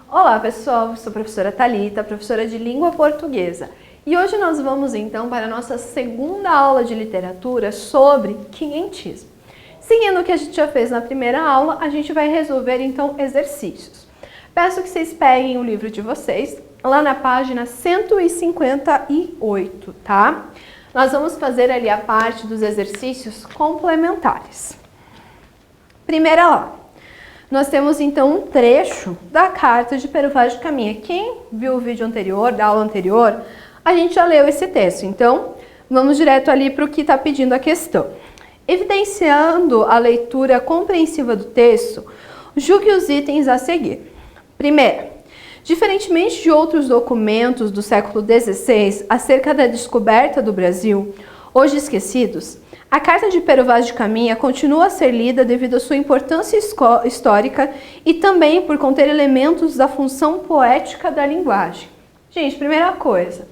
Olá pessoal, eu sou a professora Thalita, professora de língua portuguesa. E hoje nós vamos então para a nossa segunda aula de literatura sobre quinhentismo. Seguindo o que a gente já fez na primeira aula, a gente vai resolver então exercícios. Peço que vocês peguem o livro de vocês, lá na página 158, tá? Nós vamos fazer ali a parte dos exercícios complementares. Primeira lá. Nós temos então um trecho da carta de Pero Vaz de Caminha. Quem viu o vídeo anterior, da aula anterior, a gente já leu esse texto. Então, vamos direto ali para o que está pedindo a questão. Evidenciando a leitura compreensiva do texto, julgue os itens a seguir. Primeiro, diferentemente de outros documentos do século XVI acerca da descoberta do Brasil, hoje esquecidos, a Carta de Pero Vaz de Caminha continua a ser lida devido à sua importância histórica e também por conter elementos da função poética da linguagem. Gente, primeira coisa,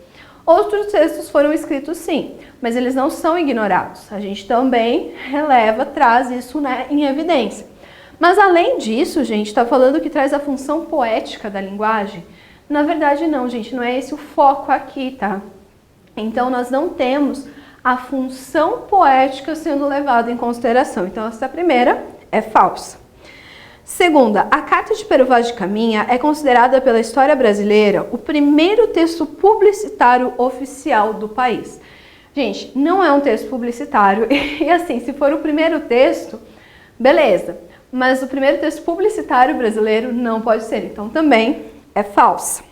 outros textos foram escritos sim, mas eles não são ignorados. A gente também releva, traz isso, em evidência. Mas além disso, gente, está falando que traz a função poética da linguagem? Na verdade não, gente, não é esse o foco aqui, tá? Então nós não temos a função poética sendo levada em consideração. Então, essa primeira é falsa. Segunda, a Carta de Pero Vaz de Caminha é considerada pela história brasileira o primeiro texto publicitário oficial do país. Gente, não é um texto publicitário, e assim, se for o primeiro texto, beleza. Mas o primeiro texto publicitário brasileiro não pode ser, então também é falsa.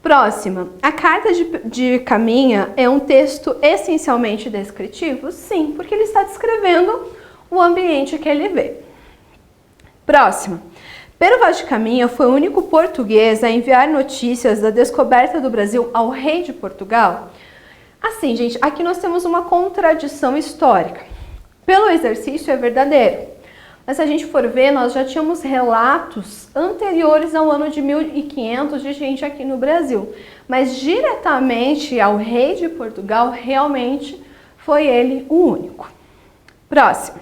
Próxima, a Carta de Caminha é um texto essencialmente descritivo? Sim, porque ele está descrevendo o ambiente que ele vê. Próxima, Pero Vaz de Caminha foi o único português a enviar notícias da descoberta do Brasil ao rei de Portugal? Assim, gente, aqui nós temos uma contradição histórica. Pelo exercício é verdadeiro. Mas se a gente for ver, nós já tínhamos relatos anteriores ao ano de 1500 de gente aqui no Brasil. Mas diretamente ao rei de Portugal, realmente foi ele o único. Próximo.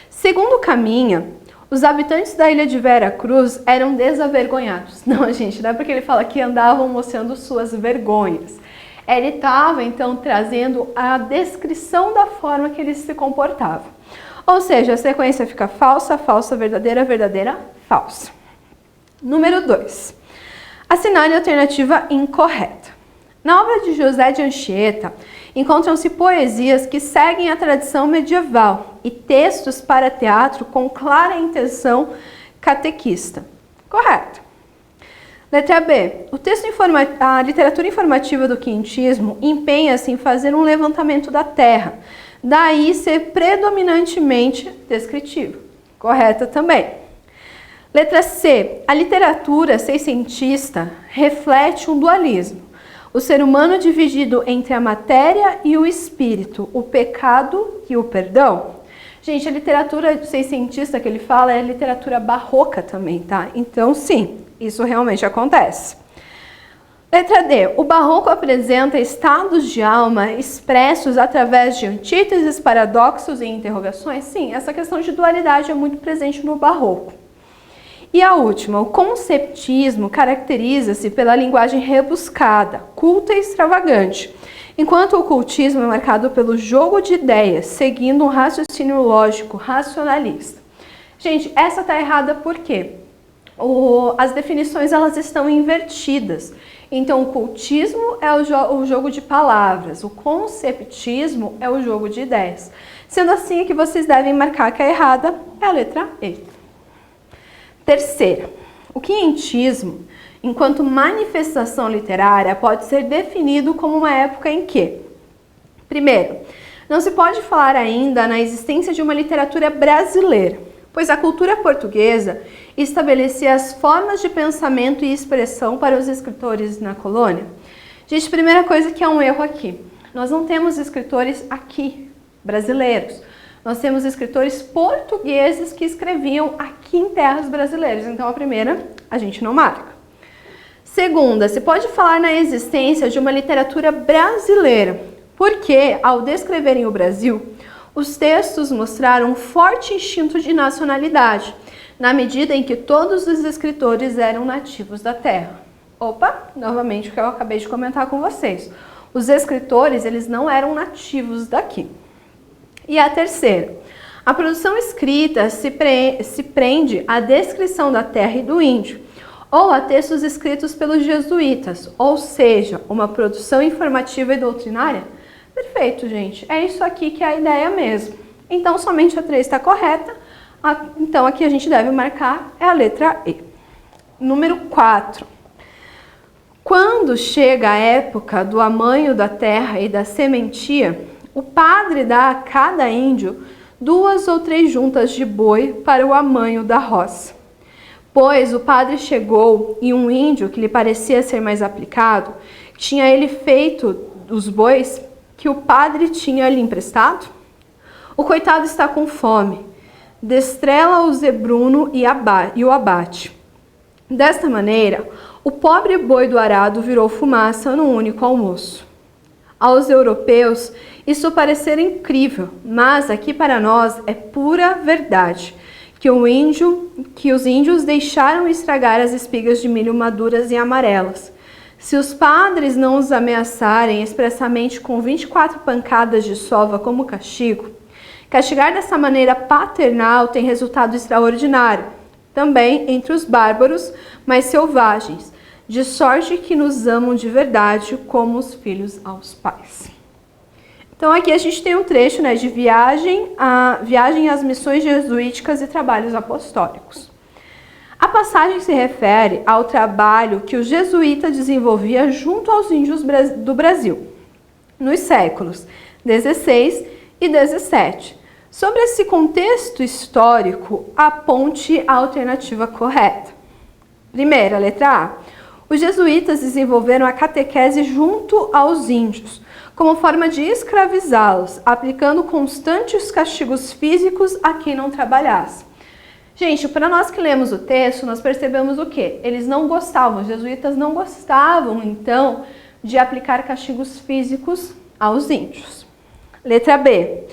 Segundo Caminha, os habitantes da ilha de Vera Cruz eram desavergonhados. Não, gente, não é porque ele fala que andavam mostrando suas vergonhas. Ele estava, então, trazendo a descrição da forma que eles se comportavam. Ou seja, a sequência fica falsa, falsa, verdadeira, verdadeira, falsa. Número 2. Assinale a alternativa incorreta. Na obra de José de Anchieta, encontram-se poesias que seguem a tradição medieval e textos para teatro com clara intenção catequista. Correto. Letra B. A literatura informativa do quinhentismo empenha-se em fazer um levantamento da terra, daí ser predominantemente descritivo. Correta também. Letra C. A literatura seiscentista reflete um dualismo. O ser humano dividido entre a matéria e o espírito, o pecado e o perdão. Gente, a literatura seiscentista que ele fala é a literatura barroca também, tá? Então, sim, isso realmente acontece. Letra D. O barroco apresenta estados de alma expressos através de antíteses, paradoxos e interrogações? Sim, essa questão de dualidade é muito presente no barroco. E a última, o conceptismo caracteriza-se pela linguagem rebuscada, culta e extravagante, enquanto o ocultismo é marcado pelo jogo de ideias, seguindo um raciocínio lógico, racionalista. Gente, essa tá errada por quê? As definições elas estão invertidas. Então, o cultismo é o jogo de palavras, o conceptismo é o jogo de ideias. Sendo assim, a que vocês devem marcar que é errada é a letra E. Terceira, o quinhentismo, enquanto manifestação literária, pode ser definido como uma época em que, primeiro, não se pode falar ainda na existência de uma literatura brasileira, pois a cultura portuguesa estabelecia as formas de pensamento e expressão para os escritores na colônia. Gente, primeira coisa que é um erro aqui. Nós não temos escritores aqui, brasileiros. Nós temos escritores portugueses que escreviam aqui em terras brasileiras. Então, a primeira, a gente não marca. Segunda, se pode falar na existência de uma literatura brasileira, porque, ao descreverem o Brasil, Os textos mostraram um forte instinto de nacionalidade, na medida em que todos os escritores eram nativos da terra. Opa, novamente o que eu acabei de comentar com vocês. Os escritores, eles não eram nativos daqui. E a terceira, a produção escrita se prende à descrição da terra e do índio, ou a textos escritos pelos jesuítas, ou seja, uma produção informativa e doutrinária? Perfeito, gente. É isso aqui que é a ideia mesmo. Então, somente a 3 está correta. Então, aqui a gente deve marcar é a letra E. Número 4. Quando chega a época do amanho da terra e da sementia, o padre dá a cada índio 2 ou 3 juntas de boi para o amanho da roça. Pois o padre chegou e um índio que lhe parecia ser mais aplicado, tinha ele feito dos bois que o padre tinha lhe emprestado? O coitado está com fome, destrela o zebruno e o abate. Desta maneira, o pobre boi do arado virou fumaça num único almoço. Aos europeus, isso parecer incrível, mas aqui para nós é pura verdade, que os índios deixaram estragar as espigas de milho maduras e amarelas. Se os padres não os ameaçarem expressamente com 24 pancadas de sova como castigo, castigar dessa maneira paternal tem resultado extraordinário, também entre os bárbaros, mas selvagens, de sorte que nos amam de verdade como os filhos aos pais. Então aqui a gente tem um trecho, né, de viagem às missões jesuíticas e trabalhos apostólicos. A passagem se refere ao trabalho que o jesuíta desenvolvia junto aos índios do Brasil, nos séculos 16 e 17. Sobre esse contexto histórico, aponte a alternativa correta. Primeira, letra A. Os jesuítas desenvolveram a catequese junto aos índios, como forma de escravizá-los, aplicando constantes castigos físicos a quem não trabalhasse. Gente, para nós que lemos o texto, nós percebemos o quê? Eles não gostavam, os jesuítas não gostavam, então, de aplicar castigos físicos aos índios. Letra B.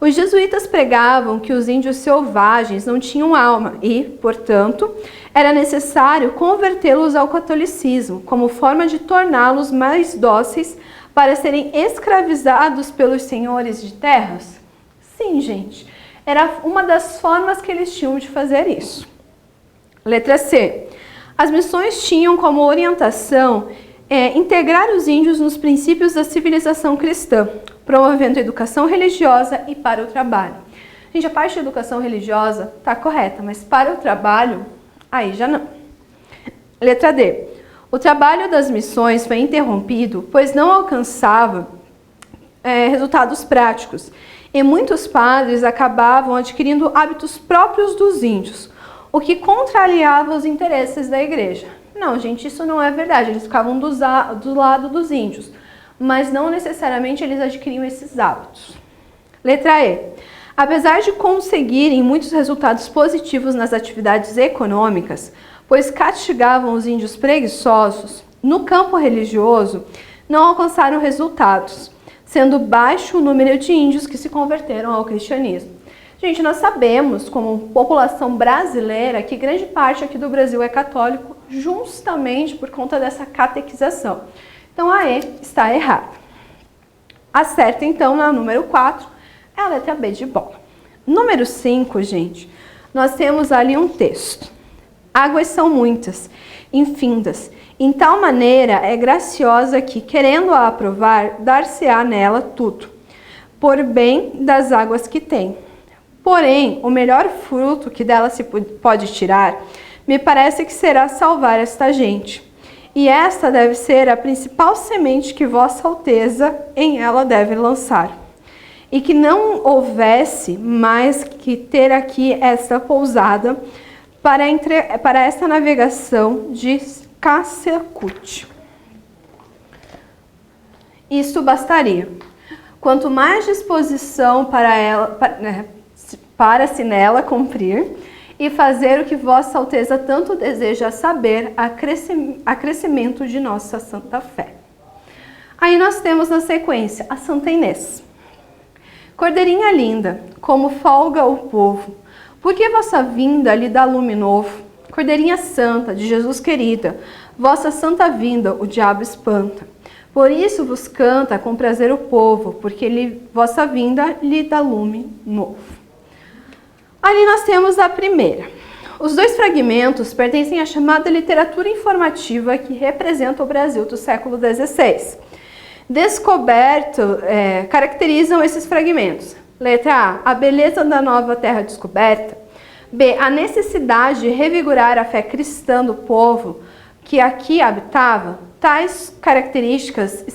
Os jesuítas pregavam que os índios selvagens não tinham alma e, portanto, era necessário convertê-los ao catolicismo, como forma de torná-los mais dóceis para serem escravizados pelos senhores de terras? Sim, gente. Era uma das formas que eles tinham de fazer isso. Letra C. As missões tinham como orientação integrar os índios nos princípios da civilização cristã, promovendo a educação religiosa e para o trabalho. Gente, a parte de educação religiosa está correta, mas para o trabalho, aí já não. Letra D. O trabalho das missões foi interrompido, pois não alcançava resultados práticos, e muitos padres acabavam adquirindo hábitos próprios dos índios, o que contrariava os interesses da igreja. Não, gente, isso não é verdade, eles ficavam do lado dos índios, mas não necessariamente eles adquiriam esses hábitos. Letra E. Apesar de conseguirem muitos resultados positivos nas atividades econômicas, pois castigavam os índios preguiçosos, no campo religioso não alcançaram resultados, sendo baixo o número de índios que se converteram ao cristianismo. Gente, nós sabemos, como população brasileira, que grande parte aqui do Brasil é católico, justamente por conta dessa catequização. Então, a E está errada. A certa, então, na número 4, é a letra B de bola. Número 5, gente, nós temos ali um texto. Águas são muitas, infindas. Em tal maneira é graciosa que, querendo-a aprovar, dar-se-á nela tudo, por bem das águas que tem. Porém, o melhor fruto que dela se pode tirar, me parece que será salvar esta gente. E esta deve ser a principal semente que Vossa Alteza em ela deve lançar. E que não houvesse mais que ter aqui esta pousada para esta navegação de Cacecute. Isto bastaria. Quanto mais disposição para se nela cumprir e fazer o que Vossa Alteza tanto deseja saber, a crescimento de nossa santa fé. Aí nós temos na sequência a Santa Inês. Cordeirinha linda, como folga o povo, por que vossa vinda lhe dá lume novo? Cordeirinha santa, de Jesus querida, vossa santa vinda o diabo espanta. Por isso vos canta com prazer o povo, porque vossa vinda lhe dá lume novo. Ali nós temos a primeira. Os dois fragmentos pertencem à chamada literatura informativa que representa o Brasil do século XVI. Caracterizam esses fragmentos. Letra A beleza da nova terra descoberta. B, a necessidade de revigorar a fé cristã do povo que aqui habitava. Tais características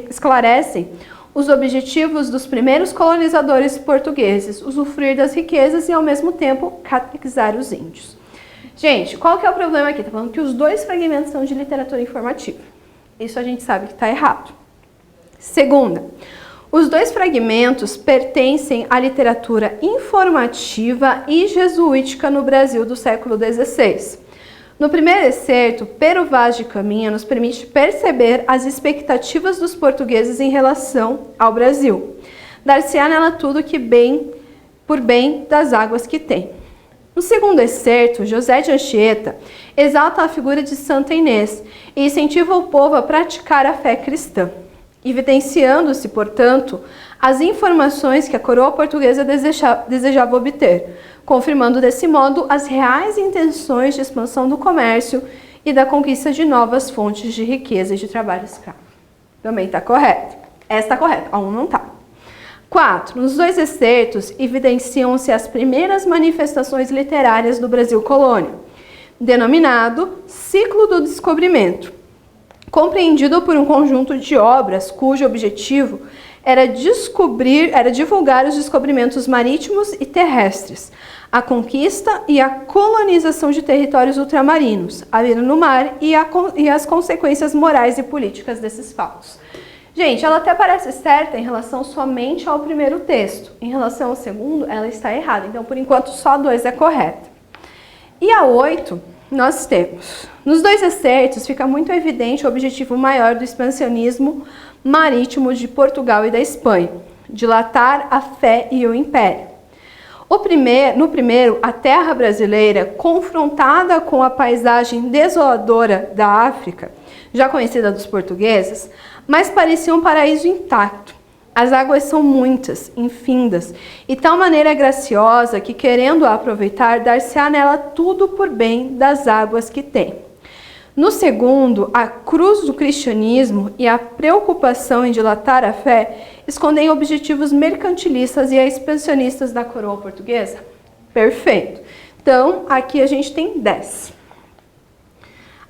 esclarecem os objetivos dos primeiros colonizadores portugueses, usufruir das riquezas e, ao mesmo tempo, catequizar os índios. Gente, qual que é o problema aqui? Está falando que os dois fragmentos são de literatura informativa. Isso a gente sabe que está errado. Segunda, os dois fragmentos pertencem à literatura informativa e jesuítica no Brasil do século XVI. No primeiro excerto, Pero Vaz de Caminha nos permite perceber as expectativas dos portugueses em relação ao Brasil. Dar-se-á nela tudo que bem, por bem das águas que tem. No segundo excerto, José de Anchieta exalta a figura de Santa Inês e incentiva o povo a praticar a fé cristã, evidenciando-se, portanto, as informações que a coroa portuguesa desejava obter, confirmando desse modo as reais intenções de expansão do comércio e da conquista de novas fontes de riqueza e de trabalho escravo. Também está correto. Essa está correta, a 1 não está. 4. Nos dois excertos evidenciam-se as primeiras manifestações literárias do Brasil colônia, denominado Ciclo do Descobrimento, compreendido por um conjunto de obras cujo objetivo era divulgar os descobrimentos marítimos e terrestres, a conquista e a colonização de territórios ultramarinos, a vida no mar e as consequências morais e políticas desses fatos. Gente, ela até parece certa em relação somente ao primeiro texto. Em relação ao segundo, ela está errada. Então, por enquanto, só 2 é correta. E a 8, nós temos. Nos dois excertos, fica muito evidente o objetivo maior do expansionismo marítimo de Portugal e da Espanha, dilatar a fé e o império. No primeiro, a terra brasileira, confrontada com a paisagem desoladora da África, já conhecida dos portugueses, mas parecia um paraíso intacto. As águas são muitas, infindas, e tal maneira graciosa que, querendo aproveitar, dar-se-á nela tudo por bem das águas que tem. No segundo, a cruz do cristianismo e a preocupação em dilatar a fé escondem objetivos mercantilistas e expansionistas da coroa portuguesa? Perfeito. Então, aqui a gente tem 10.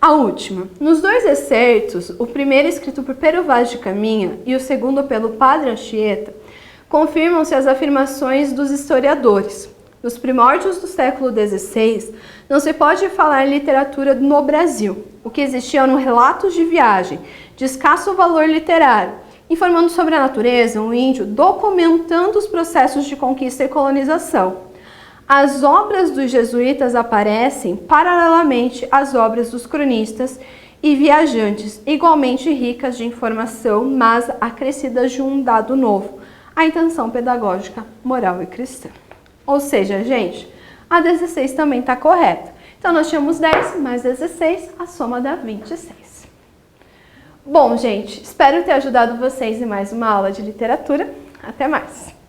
A última. Nos dois excertos, o primeiro escrito por Pero Vaz de Caminha e o segundo pelo Padre Anchieta, confirmam-se as afirmações dos historiadores. Nos primórdios do século XVI, não se pode falar em literatura no Brasil. O que existia eram relatos de viagem, de escasso valor literário, informando sobre a natureza, um índio, documentando os processos de conquista e colonização. As obras dos jesuítas aparecem paralelamente às obras dos cronistas e viajantes, igualmente ricas de informação, mas acrescidas de um dado novo, a intenção pedagógica, moral e cristã. Ou seja, gente, a 16 também está correta. Então, nós tínhamos 10 mais 16, a soma dá 26. Bom, gente, espero ter ajudado vocês em mais uma aula de literatura. Até mais!